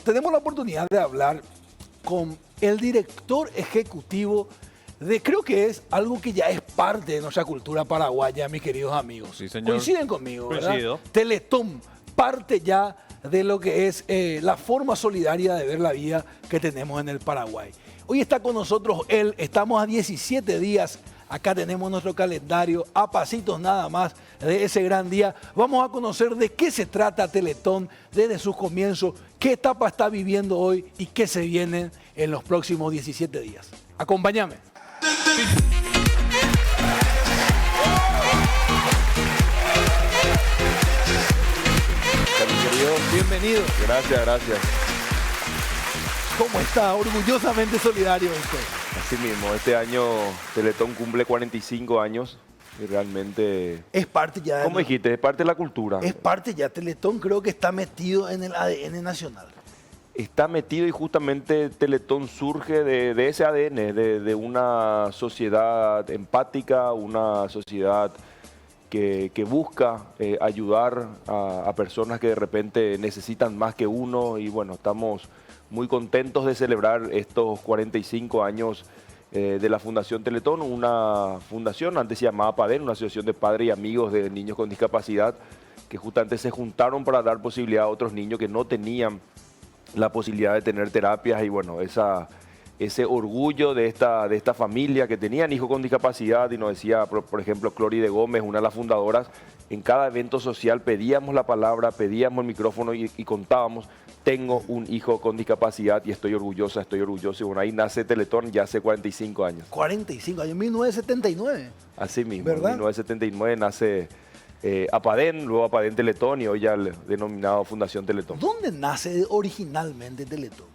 Tenemos la oportunidad de hablar con el director ejecutivo de, creo que es algo que ya es parte de nuestra cultura paraguaya, mis queridos amigos. Sí, señor. Coinciden conmigo, ¿verdad? Coincido. Teletón, parte ya de lo que es la forma solidaria de ver la vida que tenemos en el Paraguay. Hoy está con nosotros él, estamos a 17 días, acá tenemos nuestro calendario, a pasitos nada más de ese gran día. Vamos a conocer de qué se trata Teletón desde sus comienzos, qué etapa está viviendo hoy y qué se viene en los próximos 17 días. Acompáñame. Bienvenido. Gracias, gracias. ¿Cómo está? Orgullosamente solidario usted. Así mismo, este año Teletón cumple 45 años y realmente... Es parte ya de... ¿Cómo dijiste? Es parte de la cultura. Es parte ya. Teletón creo que está metido en el ADN nacional. Está metido y justamente Teletón surge de ese ADN, de una sociedad empática, una sociedad que busca ayudar a personas que de repente necesitan más que uno y bueno, estamos muy contentos de celebrar estos 45 años de la Fundación Teletón, una fundación, antes se llamaba PADEN, una asociación de padres y amigos de niños con discapacidad, que justamente se juntaron para dar posibilidad a otros niños que no tenían la posibilidad de tener terapias y bueno, ese orgullo de esta familia que tenían hijos con discapacidad y nos decía, por ejemplo, Clori de Gómez, una de las fundadoras, en cada evento social pedíamos la palabra, pedíamos el micrófono y contábamos, tengo un hijo con discapacidad y estoy orgullosa, estoy orgulloso. Y bueno, ahí nace Teletón ya hace 45 años. 45 años, 1979. Así mismo, ¿verdad? En 1979 nace APADEN, luego APADEN Teletón y hoy ya el denominado Fundación Teletón. ¿Dónde nace originalmente Teletón?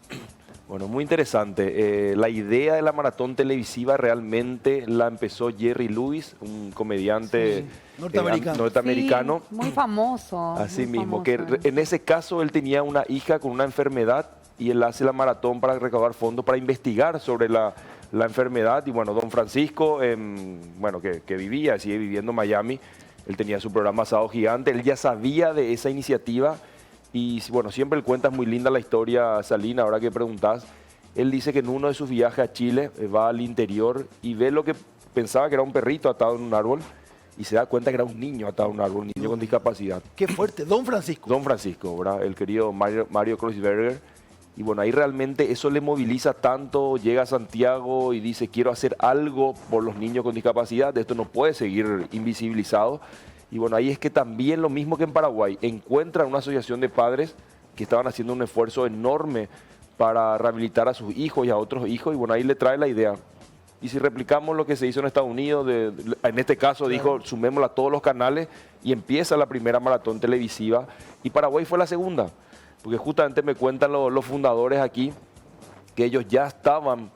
Bueno, muy interesante. La idea de la maratón televisiva realmente la empezó Jerry Lewis, un comediante norteamericano. Sí, muy famoso. Así muy mismo, famoso. que en ese caso él tenía una hija con una enfermedad y él hace la maratón para recaudar fondos para investigar sobre la enfermedad. Y bueno, don Francisco, bueno, que vivía, sigue viviendo en Miami, él tenía su programa Asado Gigante, él ya sabía de esa iniciativa. Y bueno, siempre él cuenta, es muy linda la historia, Salina, ahora que preguntás. Él dice que en uno de sus viajes a Chile va al interior y ve lo que pensaba que era un perrito atado en un árbol y se da cuenta que era un niño atado en un árbol, un niño con discapacidad. Qué fuerte, Don Francisco. Don Francisco, ¿verdad? El querido Mario Kreuzberger. Y bueno, ahí realmente eso le moviliza tanto, llega a Santiago y dice, quiero hacer algo por los niños con discapacidad, esto no puede seguir invisibilizado. Y bueno, ahí es que también lo mismo que en Paraguay, encuentran una asociación de padres que estaban haciendo un esfuerzo enorme para rehabilitar a sus hijos y a otros hijos. Y bueno, ahí le trae la idea. Y si replicamos lo que se hizo en Estados Unidos, en este caso dijo, sumémosla a todos los canales y empieza la primera maratón televisiva. Y Paraguay fue la segunda, porque justamente me cuentan los fundadores aquí que ellos ya estaban...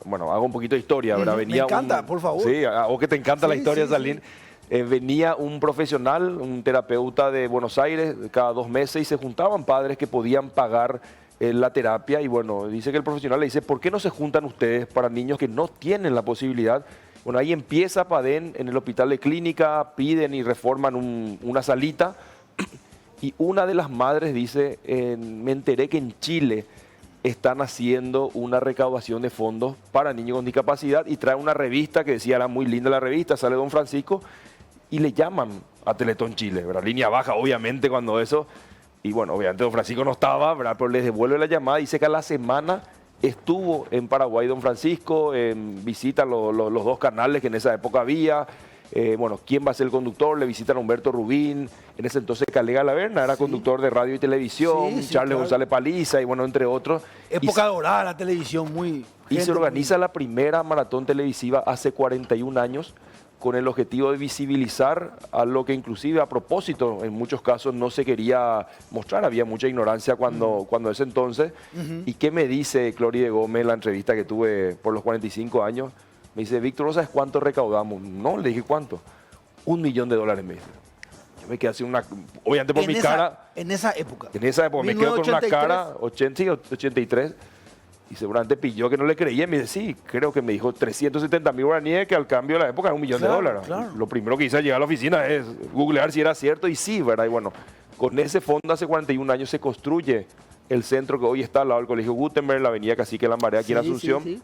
Bueno, hago un poquito de historia, ¿verdad? Me encanta, por favor. Sí, a vos que te encanta la historia, sí, Salín. Sí. Venía un profesional, un terapeuta de Buenos Aires, cada 2 meses y se juntaban padres que podían pagar la terapia y bueno, dice que el profesional le dice, ¿por qué no se juntan ustedes para niños que no tienen la posibilidad? Bueno, ahí empieza PADEN en el hospital de clínica, piden y reforman una salita y una de las madres dice, me enteré que en Chile están haciendo una recaudación de fondos para niños con discapacidad y trae una revista que decía, era muy linda la revista, sale don Francisco y le llaman a Teletón Chile, ¿verdad? Línea baja, obviamente, cuando eso, y bueno, obviamente don Francisco no estaba, ¿verdad? Pero les devuelve la llamada y dice que a la semana estuvo en Paraguay don Francisco, visita los 2 canales que en esa época había, bueno, ¿quién va a ser el conductor? Le visitan a Humberto Rubín, en ese entonces Calega Laverna era conductor de radio y televisión, Charles González Paliza y bueno, entre otros. Época dorada la televisión, muy... Y se organiza la primera maratón televisiva hace 41 años con el objetivo de visibilizar a lo que inclusive a propósito en muchos casos no se quería mostrar, había mucha ignorancia cuando ese entonces. ¿Y qué me dice Clori de Gómez en la entrevista que tuve por los 45 años? Me dice, Víctor, ¿no sabes cuánto recaudamos? No, le dije, ¿cuánto? $1 millón, me dice. Yo me quedé así obviamente por mi cara. En esa época. En esa época, me quedo con una cara, 83, y seguramente pilló que no le creía. Y me dice, sí, creo que me dijo 370.000 guaraníes, que al cambio de la época era $1 millón. Claro. Lo primero que hice al llegar a la oficina es googlear si era cierto, y sí, ¿verdad? Y bueno, con ese fondo hace 41 años se construye el centro que hoy está al lado del Colegio Gutenberg, la avenida Cacique Lambaré aquí en Sí, Asunción. sí, sí.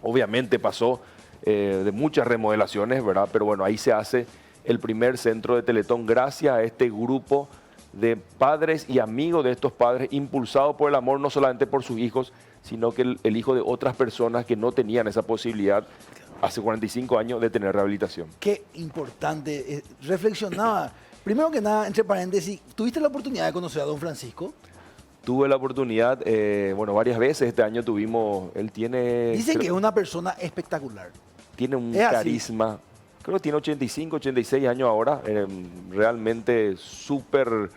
Obviamente pasó de muchas remodelaciones, ¿verdad? Pero bueno, ahí se hace el primer centro de Teletón gracias a este grupo de padres y amigos de estos padres, impulsados por el amor no solamente por sus hijos, sino que el hijo de otras personas que no tenían esa posibilidad hace 45 años de tener rehabilitación. Qué importante. Reflexionaba. Primero que nada, entre paréntesis, ¿tuviste la oportunidad de conocer a don Francisco? Tuve la oportunidad, bueno, varias veces este año tuvimos, él tiene... Dicen que es una persona espectacular. Tiene un Es así. carisma, creo que tiene 85, 86 años ahora, realmente súper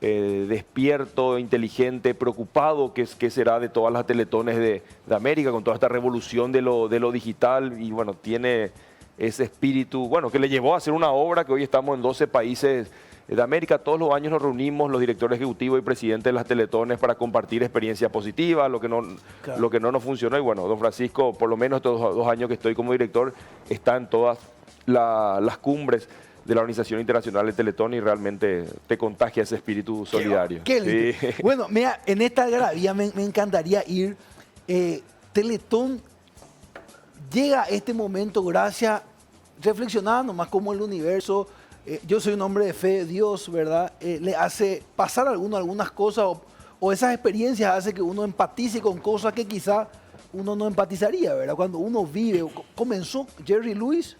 despierto, inteligente, preocupado, que será de todas las teletones de América, con toda esta revolución de lo digital, y bueno, tiene ese espíritu, bueno, que le llevó a hacer una obra que hoy estamos en 12 países de América. Todos los años nos reunimos los directores ejecutivos y presidentes de las teletones para compartir experiencias positivas, lo que no nos funcionó. Y bueno, don Francisco, por lo menos estos 2 años que estoy como director, está en todas las cumbres de la Organización Internacional de Teletón y realmente te contagia ese espíritu solidario. Qué lindo. Sí. Bueno, mira, en esta algarabía me encantaría ir. Teletón llega a este momento gracias, reflexionando nomás cómo el universo, yo soy un hombre de fe, Dios, ¿verdad? Le hace pasar a alguno algunas cosas o esas experiencias hace que uno empatice con cosas que quizá uno no empatizaría, ¿verdad? Cuando uno vive, comenzó Jerry Lewis,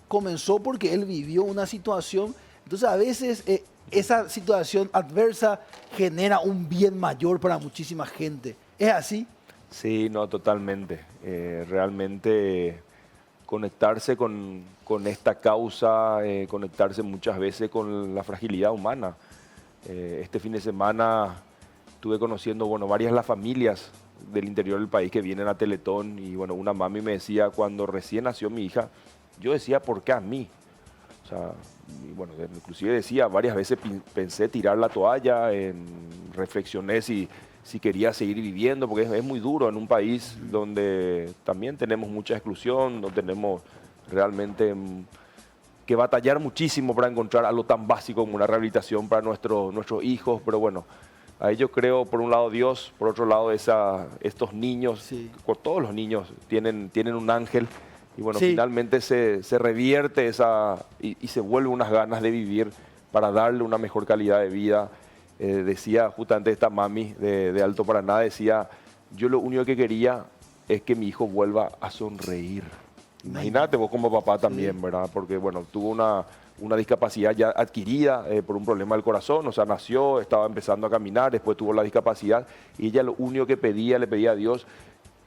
comenzó porque él vivió una situación, entonces a veces esa situación adversa genera un bien mayor para muchísima gente. ¿Es así? Sí, no, totalmente. Realmente conectarse con esta causa, conectarse muchas veces con la fragilidad humana. Este fin de semana estuve conociendo, bueno, varias de las familias del interior del país que vienen a Teletón y bueno, una mami me decía cuando recién nació mi hija, yo decía, ¿por qué a mí? O sea, y bueno, inclusive decía, varias veces pensé tirar la toalla, reflexioné si quería seguir viviendo, porque es muy duro en un país donde también tenemos mucha exclusión, donde tenemos realmente que batallar muchísimo para encontrar algo tan básico como una rehabilitación para nuestros hijos, pero bueno, ahí yo creo, por un lado Dios, por otro lado estos niños, Sí. todos los niños tienen un ángel, y bueno, Sí. finalmente se revierte y se vuelve unas ganas de vivir para darle una mejor calidad de vida. Decía justamente esta mami de Alto Paraná, decía, yo lo único que quería es que mi hijo vuelva a sonreír. Imagínate vos como papá también, ¿verdad? Porque bueno, tuvo una discapacidad ya adquirida por un problema del corazón, o sea, nació, estaba empezando a caminar, después tuvo la discapacidad y ella lo único que le pedía a Dios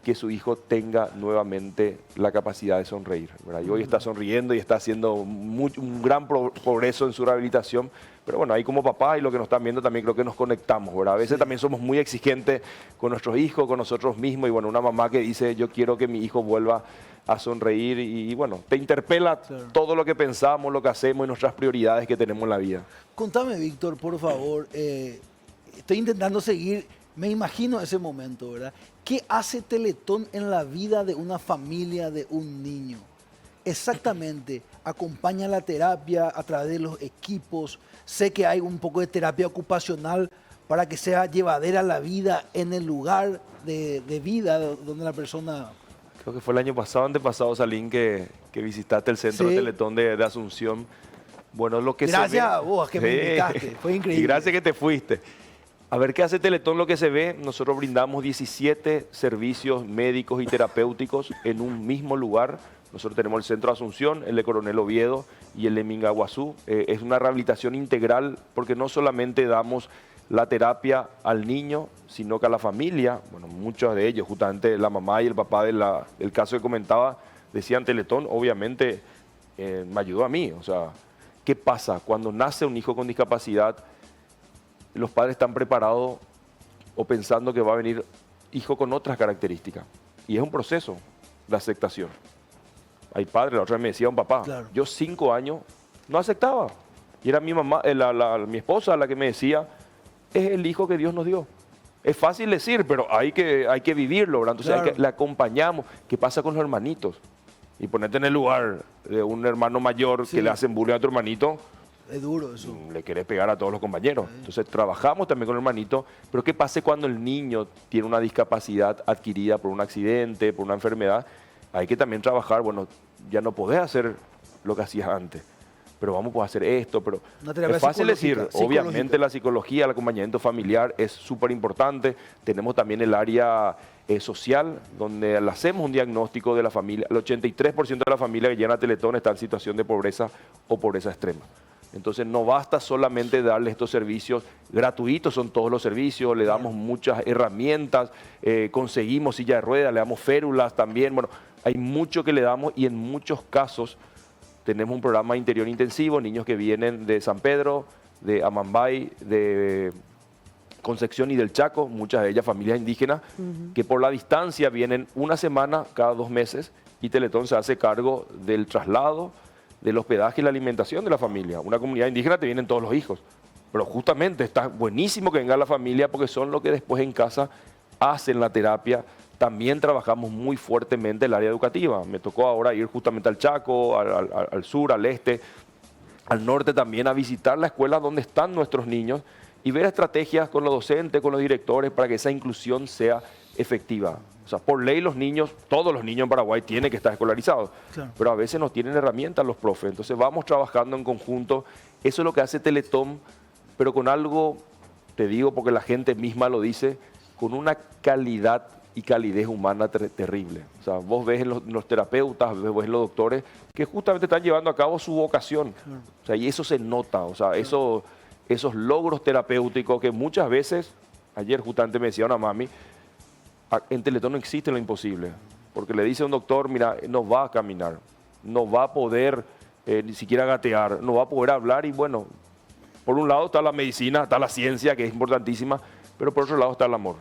que su hijo tenga nuevamente la capacidad de sonreír, ¿verdad? Y hoy está sonriendo y está haciendo un gran progreso en su rehabilitación, pero bueno, ahí como papá y lo que nos están viendo también creo que nos conectamos, ¿verdad? A veces también somos muy exigentes con nuestros hijos, con nosotros mismos, y bueno, una mamá que dice, yo quiero que mi hijo vuelva a sonreír y bueno, te interpela todo lo que pensamos, lo que hacemos y nuestras prioridades que tenemos en la vida. Contame, Víctor, por favor. Estoy intentando seguir, me imagino ese momento, ¿verdad? ¿Qué hace Teletón en la vida de una familia, de un niño? Exactamente, acompaña la terapia a través de los equipos. Sé que hay un poco de terapia ocupacional para que sea llevadera la vida en el lugar de vida donde la persona... Creo que fue el año pasado, antepasado, Salín, que visitaste el centro de Teletón de Asunción. Bueno, lo que gracias se ve, a vos que me invitaste, fue increíble. Y gracias que te fuiste. A ver qué hace Teletón, lo que se ve, nosotros brindamos 17 servicios médicos y terapéuticos en un mismo lugar. Nosotros tenemos el centro de Asunción, el de Coronel Oviedo y el de Mingaguazú. Es una rehabilitación integral porque no solamente damos la terapia al niño, sino que a la familia, bueno, muchos de ellos, justamente la mamá y el papá del caso que comentaba, decían Teletón, obviamente me ayudó a mí. O sea, ¿qué pasa? Cuando nace un hijo con discapacidad, los padres están preparados o pensando que va a venir hijo con otras características. Y es un proceso de aceptación. Hay padres, la otra vez me decía un papá, Claro. yo 5 años no aceptaba. Y era mi mamá, mi esposa la que me decía, es el hijo que Dios nos dio. Es fácil decir, pero hay que vivirlo, ¿verdad? Entonces Claro. le acompañamos. ¿Qué pasa con los hermanitos? Y ponerte en el lugar de un hermano mayor Sí. que le hacen bullying a tu hermanito, es duro eso. Le querés pegar a todos los compañeros. Entonces trabajamos también con el hermanito, pero ¿qué pasa cuando el niño tiene una discapacidad adquirida por un accidente, por una enfermedad? Hay que también trabajar, bueno, ya no podés hacer lo que hacías antes, pero vamos a poder hacer esto, pero es fácil decir, obviamente la psicología, el acompañamiento familiar es súper importante. Tenemos también el área social, donde le hacemos un diagnóstico de la familia. El 83% de la familia que llena Teletón está en situación de pobreza o pobreza extrema. Entonces no basta solamente darle estos servicios, gratuitos son todos los servicios, le damos muchas herramientas, conseguimos silla de ruedas, le damos férulas también, bueno, hay mucho que le damos y en muchos casos tenemos un programa interior intensivo, niños que vienen de San Pedro, de Amambay, de Concepción y del Chaco, muchas de ellas familias indígenas, que por la distancia vienen una semana cada 2 meses y Teletón se hace cargo del traslado, del hospedaje y la alimentación de la familia. Una comunidad indígena te vienen todos los hijos, pero justamente está buenísimo que venga la familia porque son los que después en casa hacen la terapia. También trabajamos muy fuertemente el área educativa. Me tocó ahora ir justamente al Chaco, al sur, al este, al norte también, a visitar la escuela donde están nuestros niños y ver estrategias con los docentes, con los directores, para que esa inclusión sea efectiva. O sea, por ley los niños, todos los niños en Paraguay tienen que estar escolarizados, claro, pero a veces no tienen herramientas los profes. Entonces vamos trabajando en conjunto. Eso es lo que hace Teletón, pero con algo, te digo porque la gente misma lo dice, con una calidad y calidez humana terrible. O sea, vos ves en los terapeutas, ves en los doctores, que justamente están llevando a cabo su vocación. Claro. O sea, y eso se nota, o sea, claro, esos logros terapéuticos que muchas veces, ayer justamente me decía una mami, en Teletón no existe lo imposible, porque le dice a un doctor, mira, no va a caminar, no va a poder ni siquiera gatear, no va a poder hablar y bueno, por un lado está la medicina, está la ciencia que es importantísima, pero por otro lado está el amor,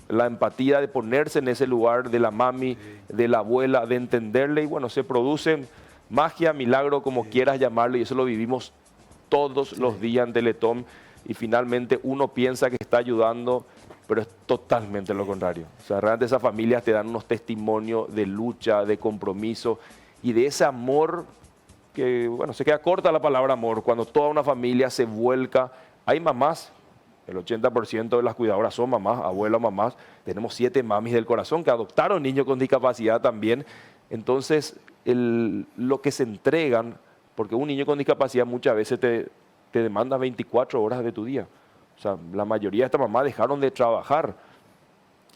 la empatía de ponerse en ese lugar de la mami, de la abuela, de entenderle y bueno, se producen magia, milagro, como quieras llamarlo y eso lo vivimos todos los días en Teletón y finalmente uno piensa que está ayudando, pero es totalmente lo contrario. O sea, realmente esas familias te dan unos testimonios de lucha, de compromiso y de ese amor que, bueno, se queda corta la palabra amor, cuando toda una familia se vuelca. Hay mamás, el 80% de las cuidadoras son mamás, abuelas, mamás. Tenemos 7 mamis del corazón que adoptaron niños con discapacidad también. Entonces, lo que se entregan, porque un niño con discapacidad muchas veces te demanda 24 horas de tu día. O sea, la mayoría de estas mamás dejaron de trabajar.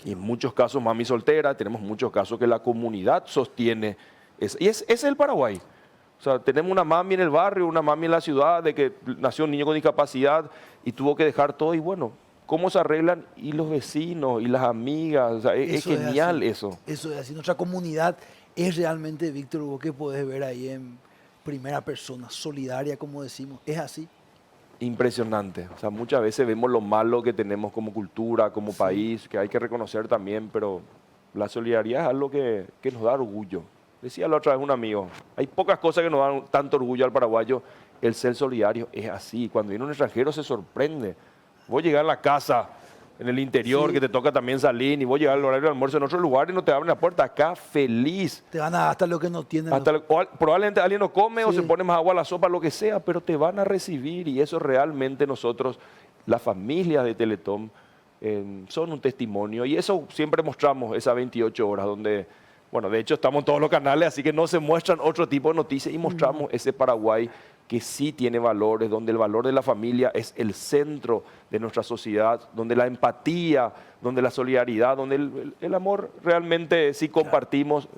Y en muchos casos mami soltera, tenemos muchos casos que la comunidad sostiene. Y ese es el Paraguay. O sea, tenemos una mami en el barrio, una mami en la ciudad, de que nació un niño con discapacidad y tuvo que dejar todo. Y bueno, ¿cómo se arreglan? Y los vecinos y las amigas. O sea, es genial eso. Eso es así. Nuestra comunidad es realmente, Víctor, vos que podés ver ahí en primera persona, solidaria, como decimos. Es así. Impresionante. O sea, muchas veces vemos lo malo que tenemos como cultura, como país, que hay que reconocer también, pero la solidaridad es algo que nos da orgullo. Decía la otra vez un amigo, hay pocas cosas que nos dan tanto orgullo al paraguayo, el ser solidario es así. Cuando viene un extranjero se sorprende. Vos llegás a la casa en el interior, que te toca también salir, y vos llegar al horario de almuerzo en otro lugar y no te abren la puerta. Acá feliz. Te van a dar hasta lo que no tienen. Probablemente alguien no come o se pone más agua a la sopa, lo que sea, pero te van a recibir y eso realmente nosotros, las familias de Teletón, son un testimonio y eso siempre mostramos, esas 28 horas donde, bueno, de hecho estamos en todos los canales, así que no se muestran otro tipo de noticias y mostramos ese Paraguay que sí tiene valores, donde el valor de la familia es el centro de nuestra sociedad, donde la empatía, donde la solidaridad, donde el amor realmente sí compartimos,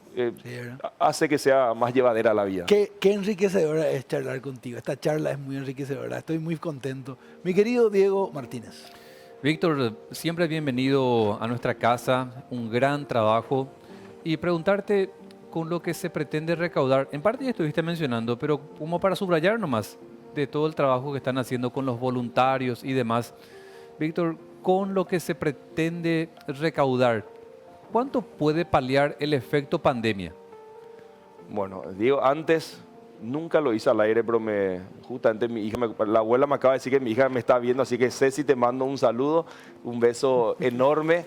hace que sea más llevadera la vida. Qué enriquecedora es charlar contigo. Esta charla es muy enriquecedora. Estoy muy contento. Mi querido Diego Martínez. Víctor, siempre bienvenido a nuestra casa, un gran trabajo. Y preguntarte, con lo que se pretende recaudar, en parte ya estuviste mencionando, pero como para subrayar nomás de todo el trabajo que están haciendo con los voluntarios y demás. Víctor, con lo que se pretende recaudar, ¿cuánto puede paliar el efecto pandemia? Bueno, Diego, antes nunca lo hice al aire, pero justamente mi hija, la abuela me acaba de decir que mi hija me está viendo, así que Ceci, te mando un saludo, un beso enorme.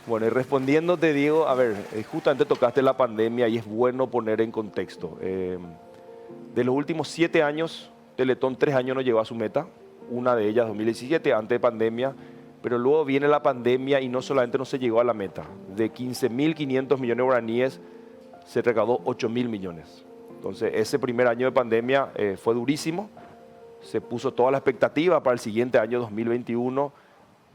Bueno, y respondiendo te digo, a ver, justamente tocaste la pandemia y es bueno poner en contexto. De los últimos 7 años Teletón 3 años no llegó a su meta, una de ellas 2017, antes de pandemia, pero luego viene la pandemia y no solamente no se llegó a la meta. De 15.500 millones de guaraníes se recaudó 8.000 millones. Entonces ese primer año de pandemia fue durísimo, se puso toda la expectativa para el siguiente año 2021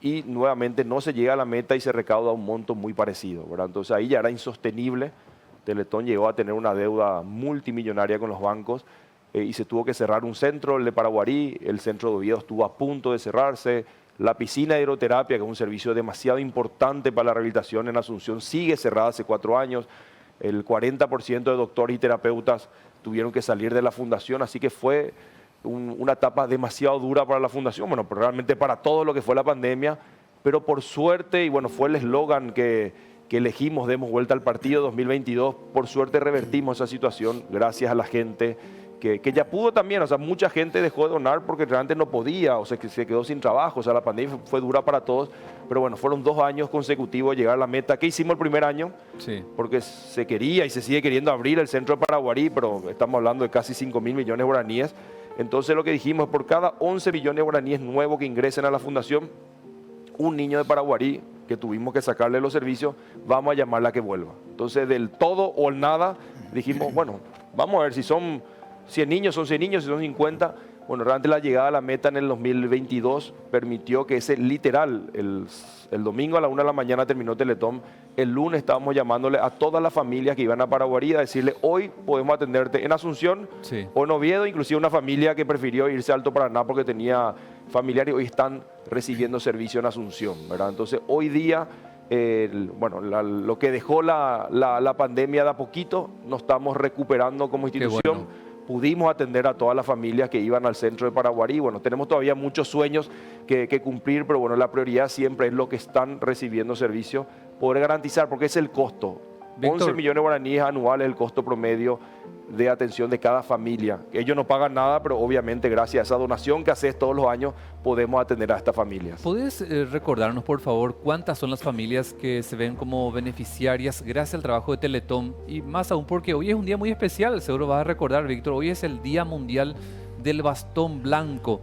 y nuevamente no se llega a la meta y se recauda un monto muy parecido, ¿verdad? Entonces ahí ya era insostenible. Teletón llegó a tener una deuda multimillonaria con los bancos y se tuvo que cerrar un centro, el de Paraguarí, el centro de Oviedo estuvo a punto de cerrarse, la piscina de hidroterapia, que es un servicio demasiado importante para la rehabilitación en Asunción, sigue cerrada hace 4 años, el 40% de doctores y terapeutas tuvieron que salir de la fundación, así que fue una etapa demasiado dura para la fundación, bueno, realmente para todo lo que fue la pandemia, pero por suerte, y bueno, fue el eslogan que elegimos, demos vuelta al partido 2022, por suerte revertimos esa situación gracias a la gente que ya pudo también, o sea, mucha gente dejó de donar porque realmente no podía, o sea, que se quedó sin trabajo, o sea, la pandemia fue dura para todos, pero bueno, fueron 2 años consecutivos llegar a la meta. ¿Qué hicimos el primer año? Sí. Porque se quería y se sigue queriendo abrir el centro de Paraguarí, pero estamos hablando de casi 5.000 millones de guaraníes. Entonces lo que dijimos, por cada 11 millones de guaraníes nuevos que ingresen a la fundación, un niño de Paraguarí que tuvimos que sacarle los servicios, vamos a llamarla que vuelva. Entonces del todo o el nada, dijimos, bueno, vamos a ver si son 100 niños, son 100 niños, si son 50. Bueno, realmente la llegada a la meta en el 2022 permitió que ese literal, el domingo a la 1 de la mañana terminó Teletón, el lunes estábamos llamándole a todas las familias que iban a Paraguarí a decirle, hoy podemos atenderte en Asunción Sí. o en Oviedo, inclusive una familia que prefirió irse a Alto Paraná porque tenía familiares, hoy están recibiendo servicio en Asunción, ¿verdad? Entonces hoy día, bueno, lo que dejó la pandemia de a poquito, nos estamos recuperando como institución. bueno. Pudimos atender a todas las familias que iban al centro de Paraguarí. Bueno, tenemos todavía muchos sueños que cumplir, pero bueno, la prioridad siempre es lo que están recibiendo servicio, poder garantizar, porque es el costo. Víctor, 11 millones de guaraníes anuales es el costo promedio de atención de cada familia. Ellos no pagan nada, pero obviamente gracias a esa donación que haces todos los años, podemos atender a estas familias. ¿Puedes recordarnos, por favor, cuántas son las familias que se ven como beneficiarias gracias al trabajo de Teletón? Y más aún porque hoy es un día muy especial, seguro vas a recordar, Víctor, hoy es el Día Mundial del Bastón Blanco.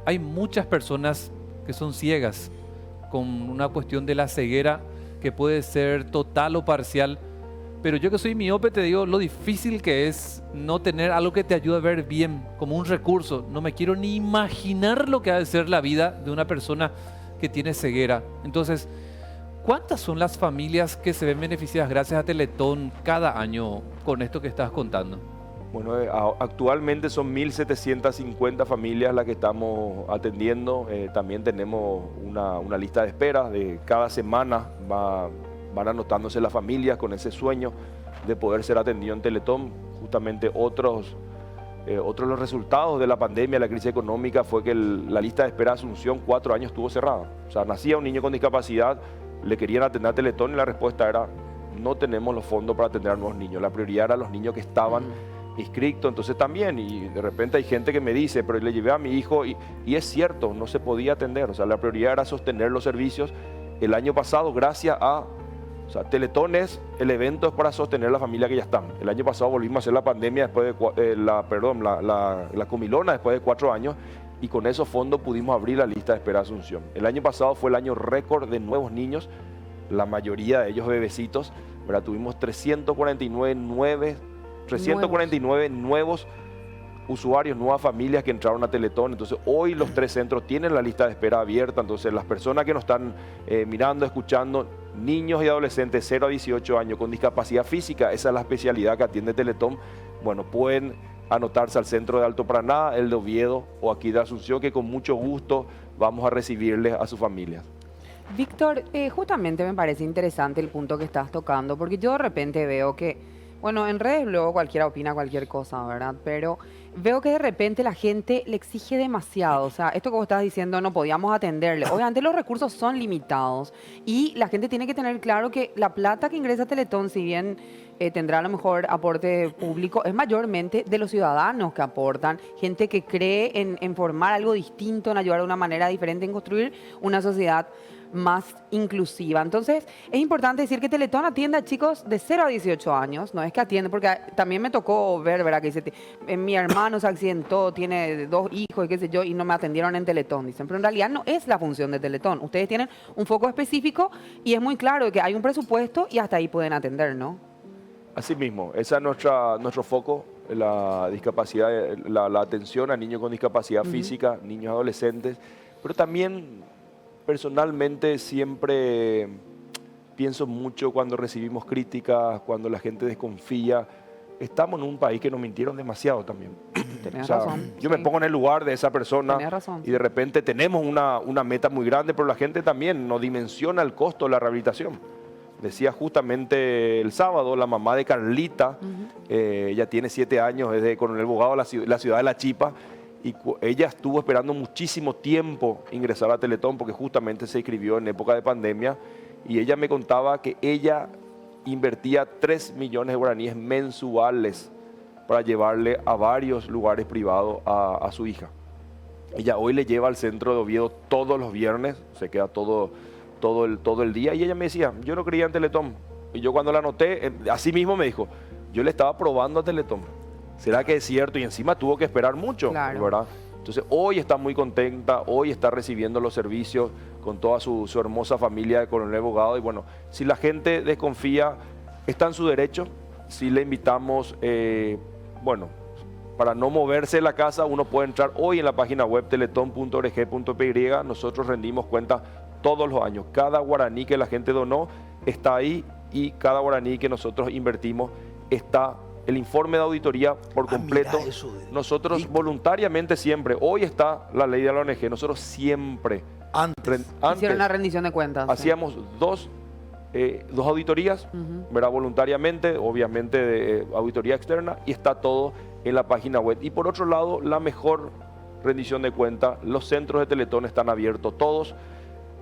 Hay muchas personas que son ciegas con una cuestión de la ceguera que puede ser total o parcial. Pero yo que soy miope te digo lo difícil que es no tener algo que te ayude a ver bien, como un recurso. No me quiero ni imaginar lo que ha de ser la vida de una persona que tiene ceguera. Entonces, ¿cuántas son las familias que se ven beneficiadas gracias a Teletón cada año con esto que estás contando? Bueno, actualmente son 1.750 familias las que estamos atendiendo. También tenemos una lista de espera de cada semana. Van anotándose las familias con ese sueño de poder ser atendido en Teletón. Justamente otros de los resultados de la pandemia, la crisis económica, fue que la lista de espera de Asunción 4 años estuvo cerrada. O sea, nacía un niño con discapacidad, le querían atender a Teletón y la respuesta era, no tenemos los fondos para atender a nuevos niños. La prioridad era los niños que estaban inscritos. Entonces también, y de repente hay gente que me dice, pero le llevé a mi hijo y es cierto, no se podía atender. O sea, la prioridad era sostener los servicios. El año pasado, gracias a... O sea, Teletón el evento es para sostener a la familia que ya están. El año pasado volvimos a hacer la pandemia después de la comilona después de 4 años y con esos fondos pudimos abrir la lista de espera de Asunción. El año pasado fue el año récord de nuevos niños, la mayoría de ellos bebecitos, ¿verdad? Tuvimos 349 nuevos usuarios, nuevas familias que entraron a Teletón. Entonces hoy los 3 centros tienen la lista de espera abierta. Entonces las personas que nos están mirando, escuchando, niños y adolescentes 0 a 18 años con discapacidad física, esa es la especialidad que atiende Teletón. Bueno, pueden anotarse al centro de Alto Paraná, el de Oviedo o aquí de Asunción, que con mucho gusto vamos a recibirles a sus familias. Víctor, justamente me parece interesante el punto que estás tocando, porque yo de repente veo que, bueno, en redes luego cualquiera opina cualquier cosa, ¿verdad? Pero veo que de repente la gente le exige demasiado. O sea, esto que vos estás diciendo, no podíamos atenderle. Obviamente los recursos son limitados y la gente tiene que tener claro que la plata que ingresa a Teletón, si bien tendrá a lo mejor aporte público, es mayormente de los ciudadanos que aportan, gente que cree en formar algo distinto, en ayudar de una manera diferente, en construir una sociedad más inclusiva. Entonces, es importante decir que Teletón atiende a chicos de 0 a 18 años, no es que atiende, porque también me tocó ver, ¿verdad? Que dice, mi hermano se accidentó, tiene 2 hijos y qué sé yo, y no me atendieron en Teletón, dicen. Pero en realidad no es la función de Teletón. Ustedes tienen un foco específico y es muy claro que hay un presupuesto y hasta ahí pueden atender, ¿no? Así mismo, ese es nuestro foco, la discapacidad, la atención a niños con discapacidad física, niños y adolescentes, pero también personalmente siempre pienso mucho cuando recibimos críticas, cuando la gente desconfía. Estamos en un país que nos mintieron demasiado también. Tenés O sea, razón. yo me pongo en el lugar de esa persona Tenés razón. y de repente tenemos una meta muy grande, pero la gente también no dimensiona el costo de la rehabilitación. Decía justamente el sábado la mamá de Carlita, ella tiene 7 años, es de Coronel Bogado, la ciudad de La Chipa, y ella estuvo esperando muchísimo tiempo ingresar a Teletón porque justamente se inscribió en época de pandemia, y ella me contaba que ella invertía 3 millones de guaraníes mensuales para llevarle a varios lugares privados a su hija. Ella hoy le lleva al centro de Oviedo todos los viernes, se queda todo el día, y ella me decía, yo no creía en Teletón. Y yo cuando la anoté, así mismo me dijo, yo le estaba probando a Teletón. ¿Será que es cierto? Y encima tuvo que esperar mucho, Claro. ¿verdad? Entonces hoy está muy contenta, hoy está recibiendo los servicios con toda su hermosa familia de Coronel Bogado. Y bueno, si la gente desconfía, está en su derecho. Si le invitamos, bueno, para no moverse de la casa, uno puede entrar hoy en la página web teleton.org.py. Nosotros rendimos cuenta todos los años. Cada guaraní que la gente donó está ahí, y cada guaraní que nosotros invertimos está el informe de auditoría por completo. Mira eso, Nosotros Víctor. voluntariamente siempre, hoy está la ley de la ONG, nosotros siempre, Antes. Hicieron una rendición de cuentas. sí. hacíamos dos auditorías, ¿verdad? Voluntariamente, obviamente de auditoría externa, y está todo en la página web. Y por otro lado, la mejor rendición de cuenta, los centros de Teletón están abiertos todos.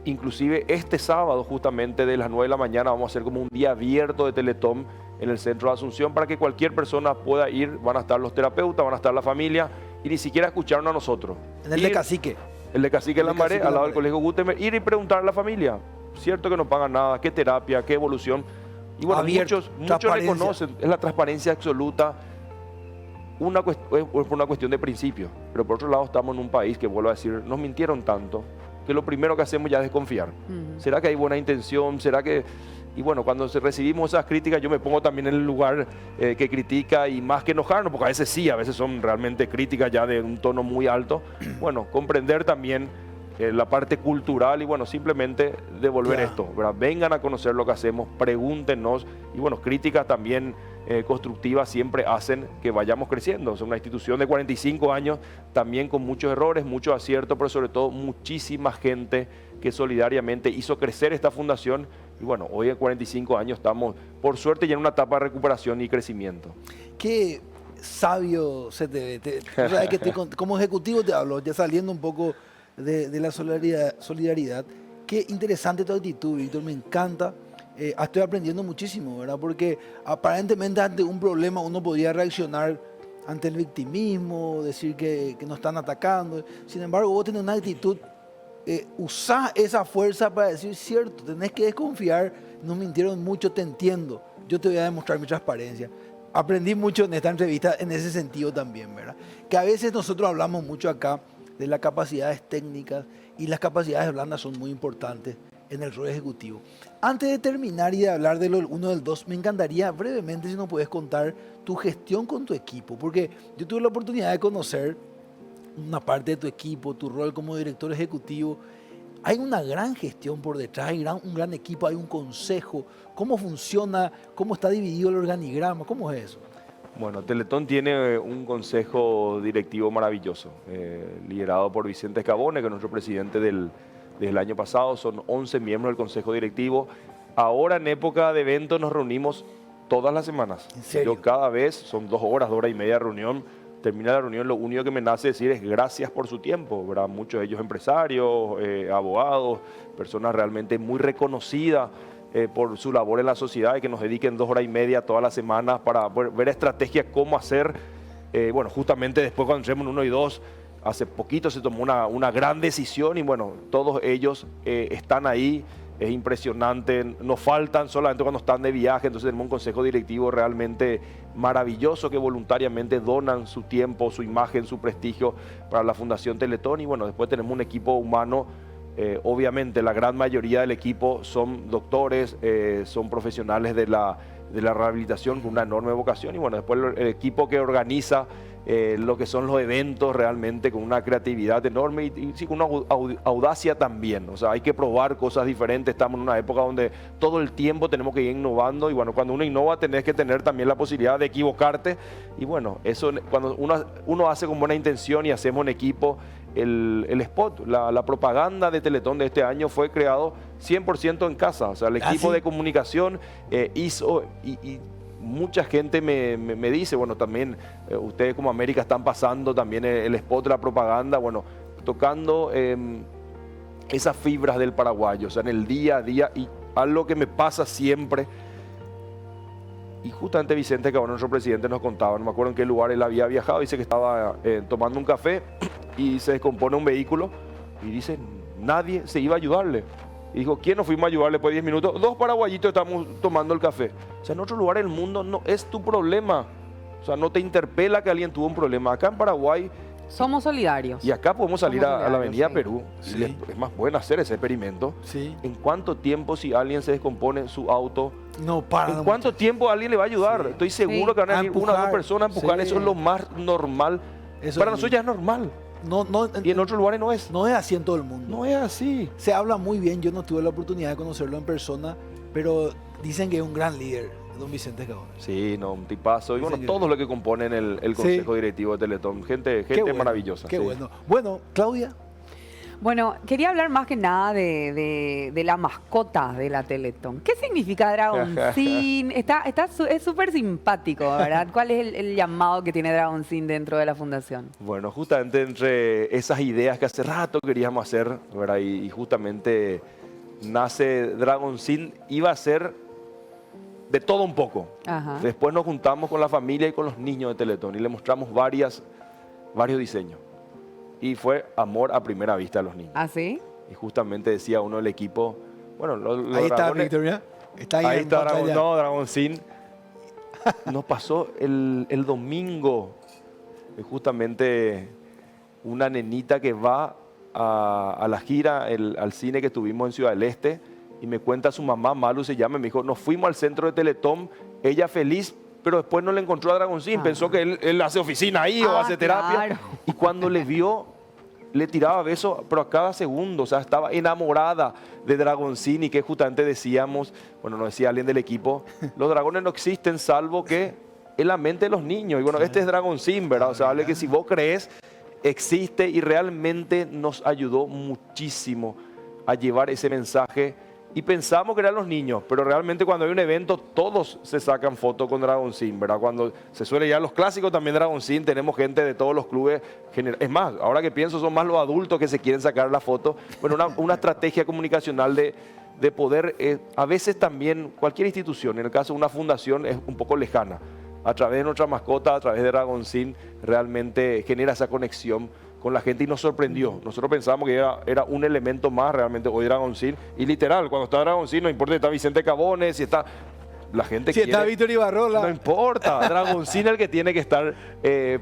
Inclusive este sábado, justamente de las 9 de la mañana, vamos a hacer como un día abierto de Teletón en el centro de Asunción para que cualquier persona pueda ir. Van a estar los terapeutas, van a estar la familia, y ni siquiera escucharon a nosotros. En el de Ir- Cacique. El de Cacique El de Lambaré, Cacique al lado del Lambaré. Colegio Gutenberg, ir y preguntar a la familia. Cierto que no pagan nada, qué terapia, qué evolución. Y bueno, Abierto, muchos transparencia. reconocen, es la transparencia absoluta. Es por una cuestión de principio, pero por otro lado estamos en un país que, vuelvo a decir, nos mintieron tanto que lo primero que hacemos ya es desconfiar. ¿Será que hay buena intención? ¿Será que...? Y bueno, cuando recibimos esas críticas, yo me pongo también en el lugar que critica, y más que enojarnos, porque a veces sí, a veces son realmente críticas ya de un tono muy alto. Bueno, comprender también la parte cultural y bueno, simplemente devolver Ya. esto, ¿verdad? Vengan a conocer lo que hacemos, pregúntenos, y bueno, críticas también constructivas siempre hacen que vayamos creciendo. Es una institución de 45 años, también con muchos errores, muchos aciertos, pero sobre todo muchísima gente que solidariamente hizo crecer esta fundación. Y bueno, hoy en 45 años estamos, por suerte, ya en una etapa de recuperación y crecimiento. Qué sabio se te ve. Tú sabes que como ejecutivo te hablo, ya saliendo un poco de la solidaridad. Qué interesante tu actitud, Víctor, me encanta. Estoy aprendiendo muchísimo, ¿verdad? Porque aparentemente ante un problema uno podría reaccionar ante el victimismo, decir que nos están atacando. Sin embargo, vos tenés una actitud, usás esa fuerza para decir, cierto, tenés que desconfiar, nos mintieron mucho, te entiendo, yo te voy a demostrar mi transparencia. Aprendí mucho en esta entrevista en ese sentido también, ¿verdad? Que a veces nosotros hablamos mucho acá de las capacidades técnicas, y las capacidades blandas son muy importantes en el rol ejecutivo. Antes de terminar y de hablar de uno del dos, me encantaría brevemente si nos puedes contar tu gestión con tu equipo, porque yo tuve la oportunidad de conocer una parte de tu equipo, tu rol como director ejecutivo. Hay una gran gestión por detrás, hay un gran equipo, hay un consejo. ¿Cómo funciona? ¿Cómo está dividido el organigrama? ¿Cómo es eso? Bueno, Teletón tiene un consejo directivo maravilloso, liderado por Vicente Escabone, que es nuestro presidente desde el año pasado. Son 11 miembros del consejo directivo. Ahora, en época de eventos, nos reunimos todas las semanas. ¿En serio? Yo cada vez, son 2 horas, 2 horas y media de reunión. Termina la reunión, lo único que me nace decir es gracias por su tiempo, ¿verdad? Muchos de ellos empresarios, abogados, personas realmente muy reconocidas por su labor en la sociedad, y que nos dediquen 2 horas y media todas las semanas para ver estrategias, cómo hacer. Bueno, justamente después cuando entremos en 1 y 2, hace poquito se tomó una gran decisión y bueno, todos ellos están ahí. Es impresionante, nos faltan solamente cuando están de viaje, entonces tenemos un consejo directivo realmente maravilloso que voluntariamente donan su tiempo, su imagen, su prestigio para la Fundación Teletón y bueno, después tenemos un equipo humano, obviamente la gran mayoría del equipo son doctores, son profesionales de la rehabilitación con una enorme vocación y bueno, después el equipo que organiza lo que son los eventos realmente con una creatividad enorme y sí, con una audacia también. O sea, hay que probar cosas diferentes. Estamos en una época donde todo el tiempo tenemos que ir innovando y bueno, cuando uno innova tenés que tener también la posibilidad de equivocarte y bueno, eso cuando uno hace con buena intención y hacemos en equipo, el spot, la propaganda de Teletón de este año fue creado 100% en casa. O sea, el equipo ¿sí? de comunicación hizo y mucha gente me dice, bueno, también ustedes como América están pasando también el spot, la propaganda, bueno, tocando esas fibras del paraguayo, o sea, en el día a día y algo que me pasa siempre. Y justamente Vicente Cabón, nuestro presidente, nos contaba, no me acuerdo en qué lugar él había viajado, dice que estaba tomando un café y se descompone un vehículo y dice, nadie se iba a ayudarle. Y dijo, ¿quién nos fuimos a ayudarle después de 10 minutos? 2 paraguayitos estamos tomando el café. O sea, en otro lugar del mundo no es tu problema. O sea, no te interpela que alguien tuvo un problema. Acá en Paraguay, Somos solidarios. y acá podemos salir Somos a la avenida solidarios, Perú. sí. Y es más bueno hacer ese experimento. Sí. ¿En cuánto tiempo si alguien se descompone su auto? No para. ¿En cuánto tiempo alguien le va a ayudar? Sí. Estoy seguro Sí. que van a A venir una o dos empujar. personas a empujar. Sí. Eso es lo más normal. Eso Para es- nosotros ya es normal. No, Y en otros lugares no es. no es así en todo el mundo. No es así. Se habla muy bien, yo no tuve la oportunidad de conocerlo en persona, pero dicen que es un gran líder, don Vicente Cabón. Sí, no, un tipazo. Y Dicen bueno, que- todos los que componen el Sí. consejo directivo de Teletón. Gente Qué bueno, maravillosa. Qué sí. bueno. Bueno, Claudia. Bueno, quería hablar más que nada de la mascota de la Teletón. ¿Qué significa Dragoncín? Es súper simpático, ¿verdad? ¿Cuál es el llamado que tiene Dragoncín dentro de la fundación? Bueno, justamente entre esas ideas que hace rato queríamos hacer, ¿verdad? Y justamente nace Dragoncín, iba a ser de todo un poco. Ajá. Después nos juntamos con la familia y con los niños de Teletón y le mostramos varios diseños. Y fue amor a primera vista a los niños. ¿Ah, sí? Y justamente decía uno del equipo, bueno, los Ahí está dragones- Víctor, mira. Está ahí, Ahí en está pantalla. Dragoncín. Nos pasó el domingo, justamente una nenita que va a la gira, al cine que estuvimos en Ciudad del Este, y me cuenta su mamá, Malu se llama, me dijo, nos fuimos al centro de Teletón, ella feliz, pero después no le encontró a Dragoncín, Ah. pensó que él hace oficina ahí o Ah, hace terapia, claro. y cuando le vio, le tiraba besos, pero a cada segundo, o sea, estaba enamorada de Dragoncín y que justamente decíamos, bueno, nos decía alguien del equipo, los dragones no existen salvo que en la mente de los niños. Y bueno, este es Dragoncín, ¿verdad? O sea, hable que si vos crees, existe y realmente nos ayudó muchísimo a llevar ese mensaje. Y pensamos que eran los niños, pero realmente cuando hay un evento todos se sacan fotos con Dragoncín, ¿verdad? Cuando se suele ya los clásicos también Dragoncín, tenemos gente de todos los clubes. Es más, ahora que pienso son más los adultos que se quieren sacar la foto. Bueno, una estrategia comunicacional de poder, a veces también cualquier institución, en el caso de una fundación es un poco lejana. A través de nuestra mascota, a través de Dragoncín, realmente genera esa conexión con la gente y nos sorprendió. Nosotros pensábamos que era un elemento más realmente hoy Dragoncín. Y literal, cuando está Dragoncín, no importa si está Vicente Cabones, si está... La gente Si quiere... está Víctor Ibarrola. No importa, Dragoncín es el que tiene que estar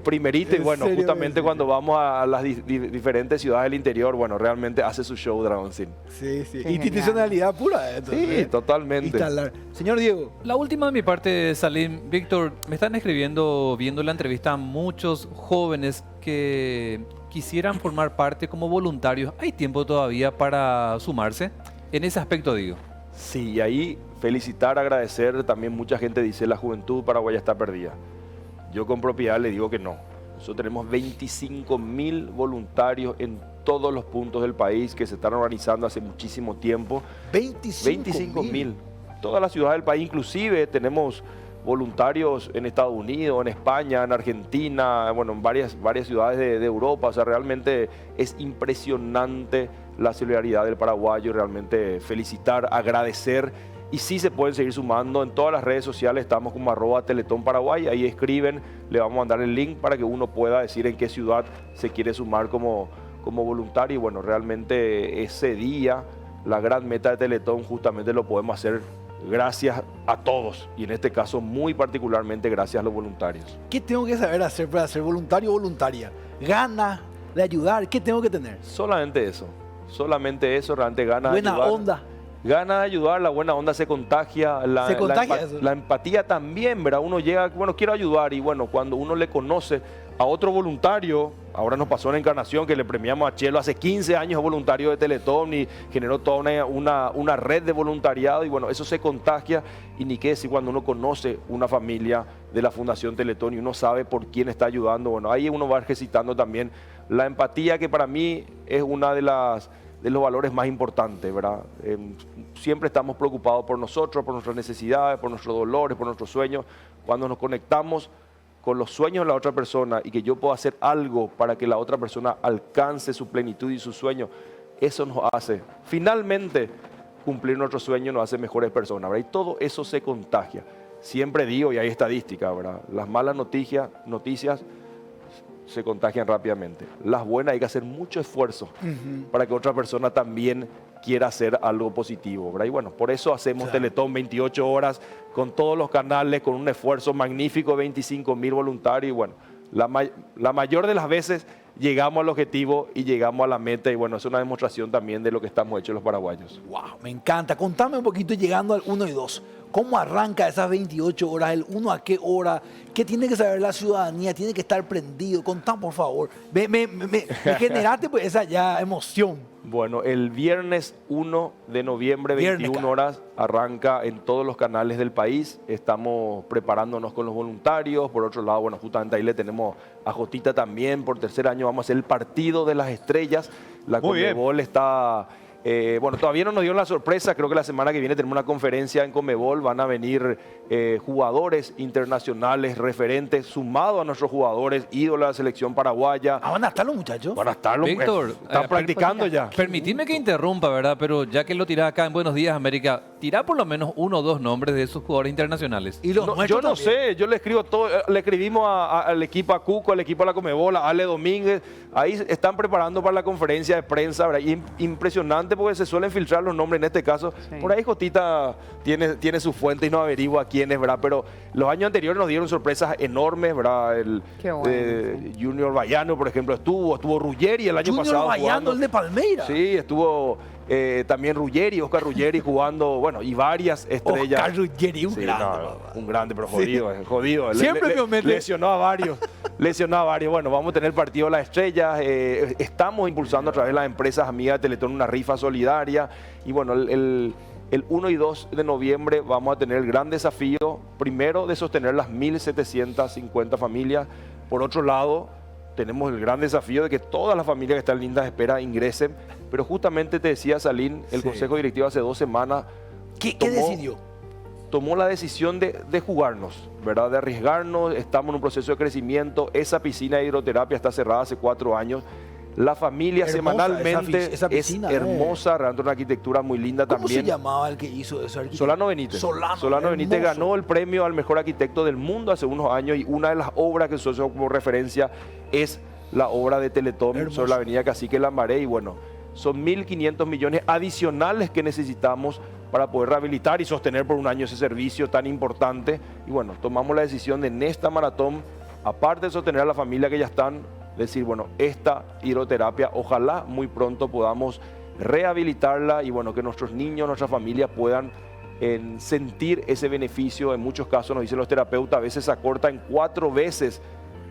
primerito. Y ¿En bueno, serio? justamente cuando vamos a las diferentes ciudades del interior, bueno, realmente hace su show Dragoncín. Sí, sí. Qué Institucionalidad pura. Entonces, Sí, totalmente. Instalar. Señor Diego. La última de mi parte, Salim. Víctor, me están escribiendo, viendo la entrevista, muchos jóvenes que quisieran formar parte como voluntarios. ¿Hay tiempo todavía para sumarse? En ese aspecto digo. Sí, y ahí felicitar, agradecer. También mucha gente dice la juventud paraguaya está perdida. Yo con propiedad le digo que no. Nosotros tenemos 25.000 voluntarios en todos los puntos del país que se están organizando hace muchísimo tiempo. 25.000. Todas las ciudades del país, inclusive tenemos voluntarios en Estados Unidos, en España, en Argentina, bueno, en varias ciudades de Europa. O sea, realmente es impresionante la solidaridad del paraguayo, realmente felicitar, agradecer Y sí se pueden seguir sumando en todas las redes sociales, estamos como @TeletónParaguay, ahí escriben, le vamos a mandar el link para que uno pueda decir en qué ciudad se quiere sumar como voluntario. Y bueno, realmente ese día, la gran meta de Teletón justamente lo podemos hacer gracias a todos, y en este caso muy particularmente gracias a los voluntarios. ¿Qué tengo que saber hacer para ser voluntario o voluntaria? ¿Ganas de ayudar? ¿Qué tengo que tener? Solamente eso, realmente ganas de Buena ayudar. onda. Gana de ayudar, la buena onda se contagia, Se contagia eso. la empatía también, ¿verdad? Uno llega, bueno, quiero ayudar, y bueno, cuando uno le conoce a otro voluntario, ahora nos pasó en Encarnación que le premiamos a Chelo, hace 15 años voluntario de Teletón y generó toda una red de voluntariado, y bueno, eso se contagia, y ni qué decir cuando uno conoce una familia de la Fundación Teletón y uno sabe por quién está ayudando, bueno, ahí uno va ejercitando también la empatía, que para mí es una de los valores más importantes, ¿verdad? Siempre estamos preocupados por nosotros, por nuestras necesidades, por nuestros dolores, por nuestros sueños. Cuando nos conectamos con los sueños de la otra persona y que yo puedo hacer algo para que la otra persona alcance su plenitud y su sueño, eso nos hace finalmente cumplir nuestro sueño, nos hace mejores personas, ¿verdad? Y todo eso se contagia. Siempre digo, y hay estadística, ¿verdad? Las malas noticias se contagian rápidamente. Las buenas hay que hacer mucho esfuerzo para que otra persona también quiera hacer algo positivo, ¿verdad? Y bueno, por eso hacemos Teletón 28 horas con todos los canales, con un esfuerzo magnífico, 25.000 voluntarios, y bueno, la mayor de las veces llegamos al objetivo y llegamos a la meta, y bueno, es una demostración también de lo que estamos hechos los paraguayos. Wow, me encanta. Contame un poquito llegando al 1 y 2. ¿Cómo arranca esas 28 horas? ¿El 1 a qué hora? ¿Qué tiene que saber la ciudadanía? ¿Tiene que estar prendido? Contame, por favor. Me generaste pues esa ya emoción. Bueno, el viernes 1 de noviembre, 21 horas, arranca en todos los canales del país. Estamos preparándonos con los voluntarios. Por otro lado, bueno, justamente ahí le tenemos a Jotita también. Por tercer año vamos a hacer el partido de las estrellas. La Conmebol está... bueno, todavía no nos dio la sorpresa, creo que la semana que viene tenemos una conferencia en Conmebol, van a venir jugadores internacionales, referentes, sumados a nuestros jugadores, ídolos de la selección paraguaya. ¿Van a estar los muchachos? Van a estar los Víctor, están practicando ya. Permitidme que interrumpa, ¿verdad? Pero ya que lo tirás acá en Buenos Días, América, tirá por lo menos 1 o 2 nombres de esos jugadores internacionales. Y los No, nuestros yo no también. sé, yo le escribo todo, le escribimos al equipo, a Cuco, al equipo de la Conmebol, a Ale Domínguez, ahí están preparando para la conferencia de prensa, ¿verdad? Y impresionante porque se suelen filtrar los nombres en este caso. Sí. Por ahí Jotita tiene su fuente y no averigua quién es, ¿verdad? Pero los años anteriores nos dieron sorpresas enormes, ¿verdad? Qué bueno, Junior Bayano, por ejemplo, estuvo Ruggeri el año Junior pasado Bayano, jugando. el de Palmeiras. Sí, estuvo también Oscar Ruggeri jugando, bueno, y varias estrellas. Oscar Ruggeri, un Sí, grande, no, papá. un grande, pero jodido, jodido. Siempre que mete- lesionó a varios. Bueno, vamos a tener el partido de las estrellas. Estamos impulsando a través de las empresas amigas de Teletón una rifa solidaria. Y bueno, el 1 y 2 de noviembre vamos a tener el gran desafío, primero, de sostener las 1.750 familias. Por otro lado, tenemos el gran desafío de que todas las familias que están en lindas espera ingresen. Pero justamente te decía, Salín, el Sí. Consejo Directivo hace 2 semanas ¿Qué tomó- decidió? tomó la decisión de jugarnos, ¿verdad? De arriesgarnos. Estamos en un proceso de crecimiento. Esa piscina de hidroterapia está cerrada hace 4 años. La familia Hermosa semanalmente esa piscina, es hermosa, realmente una arquitectura muy linda ¿Cómo también. se llamaba el que hizo eso? Solano Benítez. Solano, Benítez hermoso. ganó el premio al mejor arquitecto del mundo hace unos años, y una de las obras que se usó como referencia es la obra de Teletón Hermoso. sobre la avenida Cacique Lambaré. Y bueno, son 1.500 millones adicionales que necesitamos para poder rehabilitar y sostener por un año ese servicio tan importante. Y bueno, tomamos la decisión de en esta maratón, aparte de sostener a la familia que ya están, decir, bueno, esta hidroterapia, ojalá muy pronto podamos rehabilitarla y bueno, que nuestros niños, nuestras familias puedan sentir ese beneficio. En muchos casos, nos dicen los terapeutas, a veces se acorta en 4 veces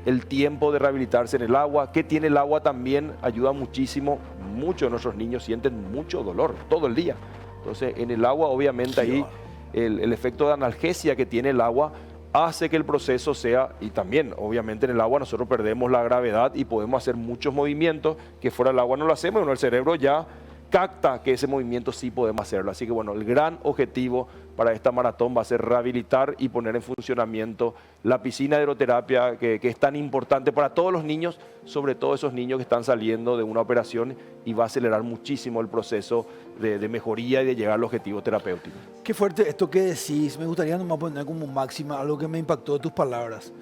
el tiempo de rehabilitarse en el agua. ¿Qué tiene el agua? También ayuda muchísimo. Muchos de nuestros niños sienten mucho dolor todo el día. Entonces, en el agua, obviamente, ahí el efecto de analgesia que tiene el agua hace que el proceso sea, y también, obviamente, en el agua nosotros perdemos la gravedad y podemos hacer muchos movimientos que fuera del agua no lo hacemos, y bueno, el cerebro ya capta que ese movimiento sí podemos hacerlo. Así que bueno, el gran objetivo para esta maratón va a ser rehabilitar y poner en funcionamiento la piscina de hidroterapia que es tan importante para todos los niños, sobre todo esos niños que están saliendo de una operación, y va a acelerar muchísimo el proceso de mejoría y de llegar al objetivo terapéutico. Qué fuerte esto que decís. Me gustaría nomás poner como máxima algo que me impactó de tus palabras.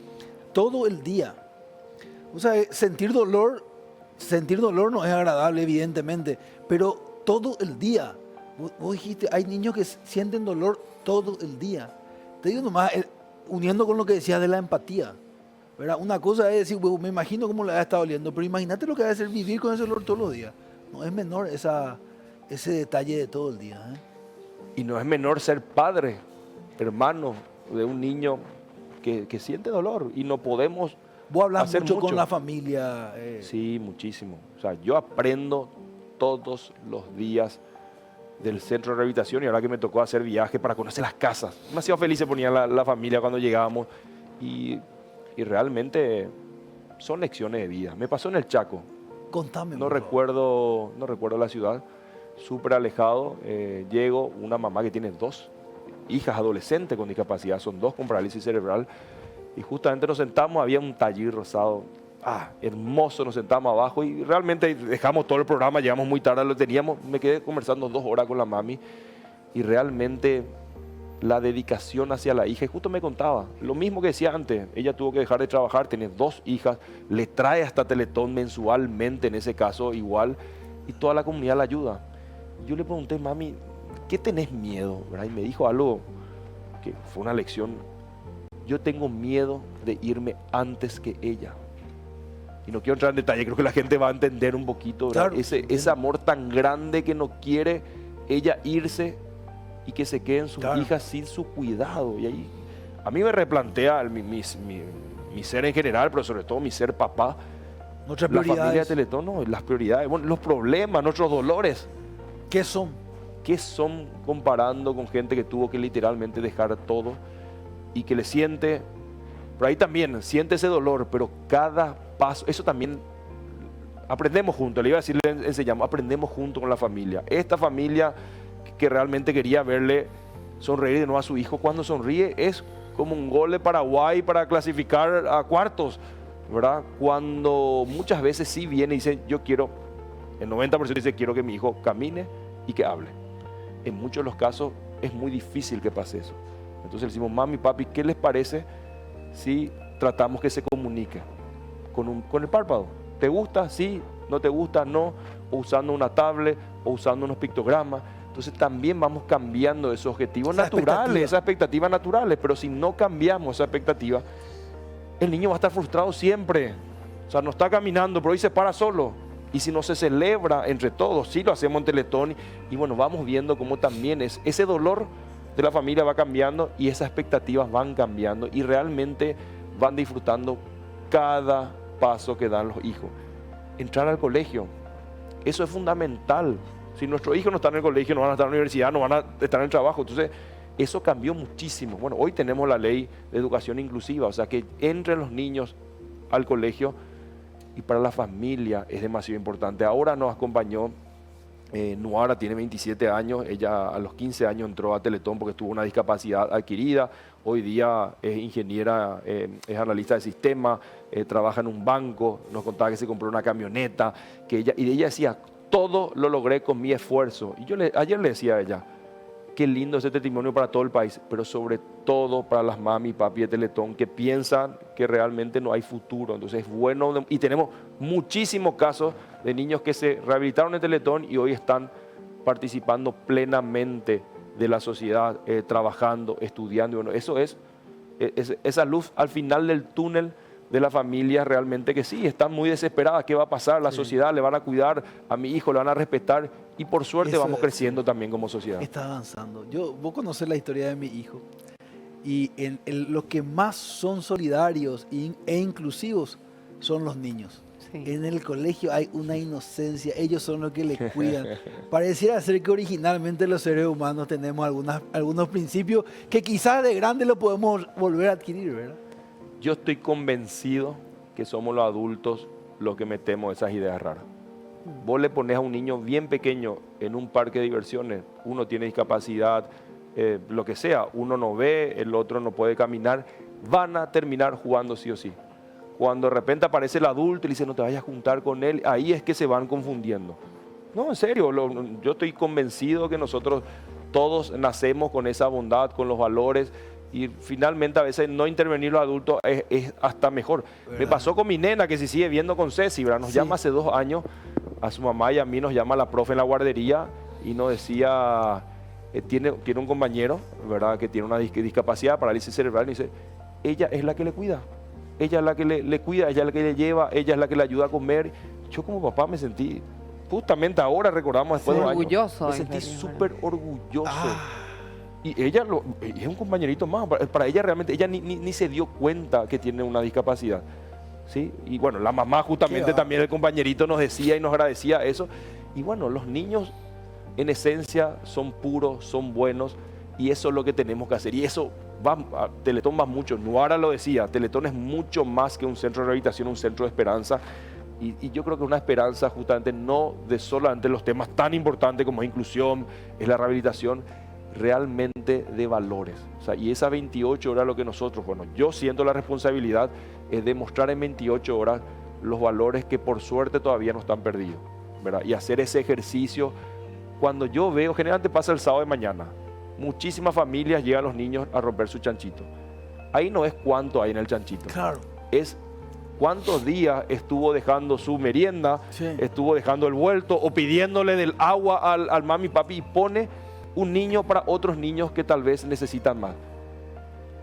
Todo el día. O sea, sentir dolor no es agradable, evidentemente, pero todo el día. Vos dijiste, hay niños que sienten dolor todo el día. Te digo nomás, uniendo con lo que decías de la empatía, ¿verdad? Una cosa es decir, me imagino cómo le ha estado doliendo, pero imagínate lo que va a ser vivir con ese dolor todos los días. No es menor ese detalle de todo el día, ¿eh? Y no es menor ser padre, hermano de un niño que siente dolor, y no podemos Vos hablas hacer mucho con la familia. Sí, muchísimo. O sea, yo aprendo todos los días del centro de rehabilitación, y ahora que me tocó hacer viaje para conocer las casas. Demasiado feliz se ponía la familia cuando llegábamos, y realmente son lecciones de vida. Me pasó en el Chaco. Contame. No recuerdo la ciudad, súper alejado. Llego, una mamá que tiene 2 hijas adolescentes con discapacidad, son 2 con parálisis cerebral, y justamente nos sentamos, había un taller rosado, hermoso, nos sentamos abajo y realmente dejamos todo el programa, llegamos muy tarde, lo teníamos, me quedé conversando 2 horas con la mami, y realmente la dedicación hacia la hija, y justo me contaba, lo mismo que decía antes, ella tuvo que dejar de trabajar, tiene 2 hijas, le trae hasta Teletón mensualmente en ese caso igual, y toda la comunidad la ayuda. Yo le pregunté, mami, ¿qué tenés miedo? ¿Verdad? Y me dijo algo que fue una lección: yo tengo miedo de irme antes que ella. Y no quiero entrar en detalle, creo que la gente va a entender un poquito, claro, ese amor tan grande que no quiere ella irse y que se queden sus hijas sin su cuidado. Y ahí a mí me replantea mi ser en general, pero sobre todo mi ser papá. Nuestras la prioridades. familia de Teletón, no, las prioridades, bueno, los problemas, nuestros dolores. ¿Qué son? ¿Qué son comparando con gente que tuvo que literalmente dejar todo y que le siente, por ahí también siente ese dolor, pero cada paso, eso también aprendemos juntos, le iba a decir, le enseñamos, aprendemos juntos con la familia. Esta familia que realmente quería verle sonreír de nuevo a su hijo, cuando sonríe es como un gol de Paraguay para clasificar a cuartos, ¿verdad? Cuando muchas veces sí viene y dice, yo quiero, el 90% dice, quiero que mi hijo camine y que hable. En muchos de los casos es muy difícil que pase eso. Entonces le decimos, mami, papi, ¿qué les parece si tratamos que se comunique con el párpado? ¿Te gusta? Sí. ¿No te gusta? No. O usando una tablet, o usando unos pictogramas. Entonces también vamos cambiando esos objetivos naturales, esas expectativas naturales. Pero si no cambiamos esa expectativa, el niño va a estar frustrado siempre. O sea, no está caminando, pero hoy se para solo. Y si no se celebra entre todos, sí lo hacemos en Teletón, y bueno, vamos viendo cómo también ese dolor de la familia va cambiando y esas expectativas van cambiando, y realmente van disfrutando cada paso que dan los hijos. Entrar al colegio, eso es fundamental. Si nuestros hijos no están en el colegio, no van a estar en la universidad, no van a estar en el trabajo. Entonces, eso cambió muchísimo. Bueno, hoy tenemos la ley de educación inclusiva, o sea, que entren los niños al colegio, y para la familia es demasiado importante. Ahora nos acompañó Nuara, tiene 27 años, ella a los 15 años entró a Teletón porque tuvo una discapacidad adquirida, hoy día es ingeniera, es analista de sistema, trabaja en un banco, nos contaba que se compró una camioneta, y ella decía, todo lo logré con mi esfuerzo. Y ayer le decía a ella, qué lindo ese testimonio para todo el país, pero sobre todo para las mami y papi de Teletón que piensan que realmente no hay futuro. Entonces es bueno, y tenemos muchísimos casos de niños que se rehabilitaron en Teletón y hoy están participando plenamente de la sociedad, trabajando, estudiando. Y bueno, eso es esa luz al final del túnel de la familia, realmente que sí, están muy desesperadas. ¿Qué va a pasar? La sociedad le van a cuidar a mi hijo, le van a respetar, y por suerte Eso vamos creciendo también como sociedad. Está avanzando. Vos conocés la historia de mi hijo, y los que más son solidarios e inclusivos son los niños. Sí. En el colegio hay una inocencia, ellos son los que le cuidan. Pareciera ser que originalmente los seres humanos tenemos algunos principios que quizás de grande lo podemos volver a adquirir, ¿verdad? Yo estoy convencido que somos los adultos los que metemos esas ideas raras. Vos le pones a un niño bien pequeño en un parque de diversiones, uno tiene discapacidad, lo que sea, uno no ve, el otro no puede caminar, van a terminar jugando sí o sí. Cuando de repente aparece el adulto y le dice no te vayas a juntar con él, ahí es que se van confundiendo. No, en serio, yo estoy convencido que nosotros todos nacemos con esa bondad, con los valores, y finalmente a veces no intervenir los adultos es hasta mejor. ¿Verdad? Me pasó con mi nena que se sigue viendo con Ceci, ¿verdad? Nos Sí. llama hace 2 años, a su mamá y a mí nos llama la profe en la guardería y nos decía, tiene un compañero, ¿verdad? Que tiene una discapacidad, parálisis cerebral, y dice, ella es la que le cuida. Ella es la que le cuida, ella es la que le lleva, ella es la que le ayuda a comer. Yo como papá me sentí, justamente ahora recordamos después Sí. de 2 años, Orgulloso, me en sentí serio, súper orgulloso. Ah, Y ella es un compañerito más, para ella realmente, ella ni se dio cuenta que tiene una discapacidad. ¿Sí? Y bueno, la mamá justamente va. también, el compañerito nos decía y nos agradecía eso. Y bueno, los niños en esencia son puros, son buenos y eso es lo que tenemos que hacer. Y eso Teletón va mucho, Nuara lo decía, Teletón es mucho más que un centro de rehabilitación, un centro de esperanza. Y yo creo que una esperanza justamente no de solamente los temas tan importantes como es inclusión, es la rehabilitación, realmente de valores. O sea, y esas 28 horas lo que nosotros, bueno, yo siento la responsabilidad es demostrar en 28 horas los valores que por suerte todavía no están perdidos, ¿verdad? Y hacer ese ejercicio. Cuando yo veo, generalmente pasa el sábado de mañana, muchísimas familias llegan los niños a romper su chanchito. Ahí no es cuánto hay en el chanchito, claro. es cuántos días estuvo dejando su merienda, Sí. estuvo dejando el vuelto o pidiéndole del agua al mami papi y pone un niño para otros niños que tal vez necesitan más.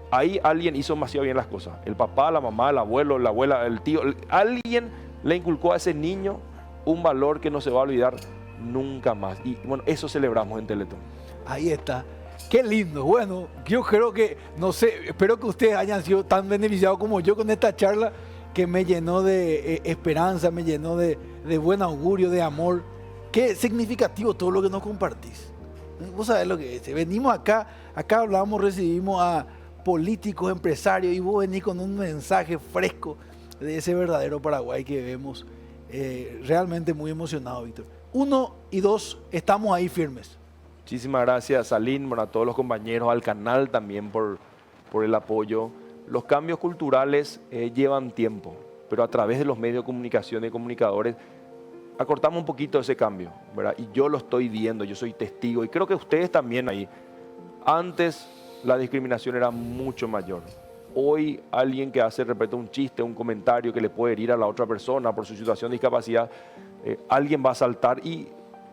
Ahí alguien hizo demasiado bien las cosas. El papá, la mamá, el abuelo, la abuela, el tío. Alguien le inculcó a ese niño un valor que no se va a olvidar nunca más. Y bueno, eso celebramos en Teletón. Ahí está. Qué lindo. Bueno, yo creo que, no sé, espero que ustedes hayan sido tan beneficiados como yo con esta charla que me llenó de esperanza, me llenó de buen augurio, de amor. Qué significativo todo lo que nos compartís. Vos sabés lo que es. Venimos acá hablamos, recibimos a políticos, empresarios y vos venís con un mensaje fresco de ese verdadero Paraguay que vemos. Realmente muy emocionado, Víctor. 1 y 2, estamos ahí firmes. Muchísimas gracias, Salín, bueno, a todos los compañeros, al canal también por el apoyo. Los cambios culturales llevan tiempo, pero a través de los medios de comunicación y comunicadores acortamos un poquito ese cambio, ¿verdad? Y yo lo estoy viendo, yo soy testigo y creo que ustedes también ahí. Antes la discriminación era mucho mayor. Hoy alguien que hace, repito, un chiste, un comentario que le puede herir a la otra persona por su situación de discapacidad, alguien va a saltar y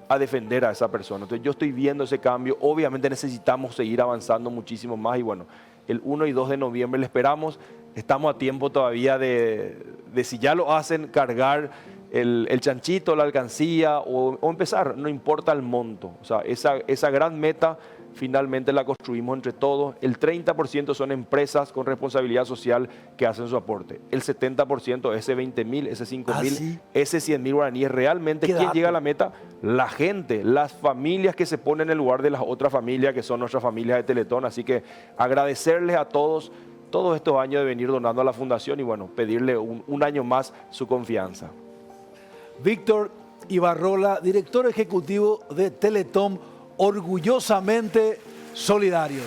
a defender a esa persona. Entonces yo estoy viendo ese cambio. Obviamente necesitamos seguir avanzando muchísimo más y bueno, el 1 y 2 de noviembre le esperamos. Estamos a tiempo todavía de si ya lo hacen, cargar el chanchito, la alcancía o empezar, no importa el monto. O sea, esa gran meta finalmente la construimos entre todos. El 30% son empresas con responsabilidad social que hacen su aporte. El 70%, ese 20.000, ese 5.000, sí. ese 100.000 guaraníes. Realmente, Qué ¿quién dato. llega a la meta? La gente, las familias que se ponen en el lugar de las otras familias que son nuestras familias de Teletón. Así que agradecerles a todos estos años de venir donando a la fundación y bueno, pedirle un año más su confianza. Víctor Ibarrola, director ejecutivo de Teletón, orgullosamente solidarios.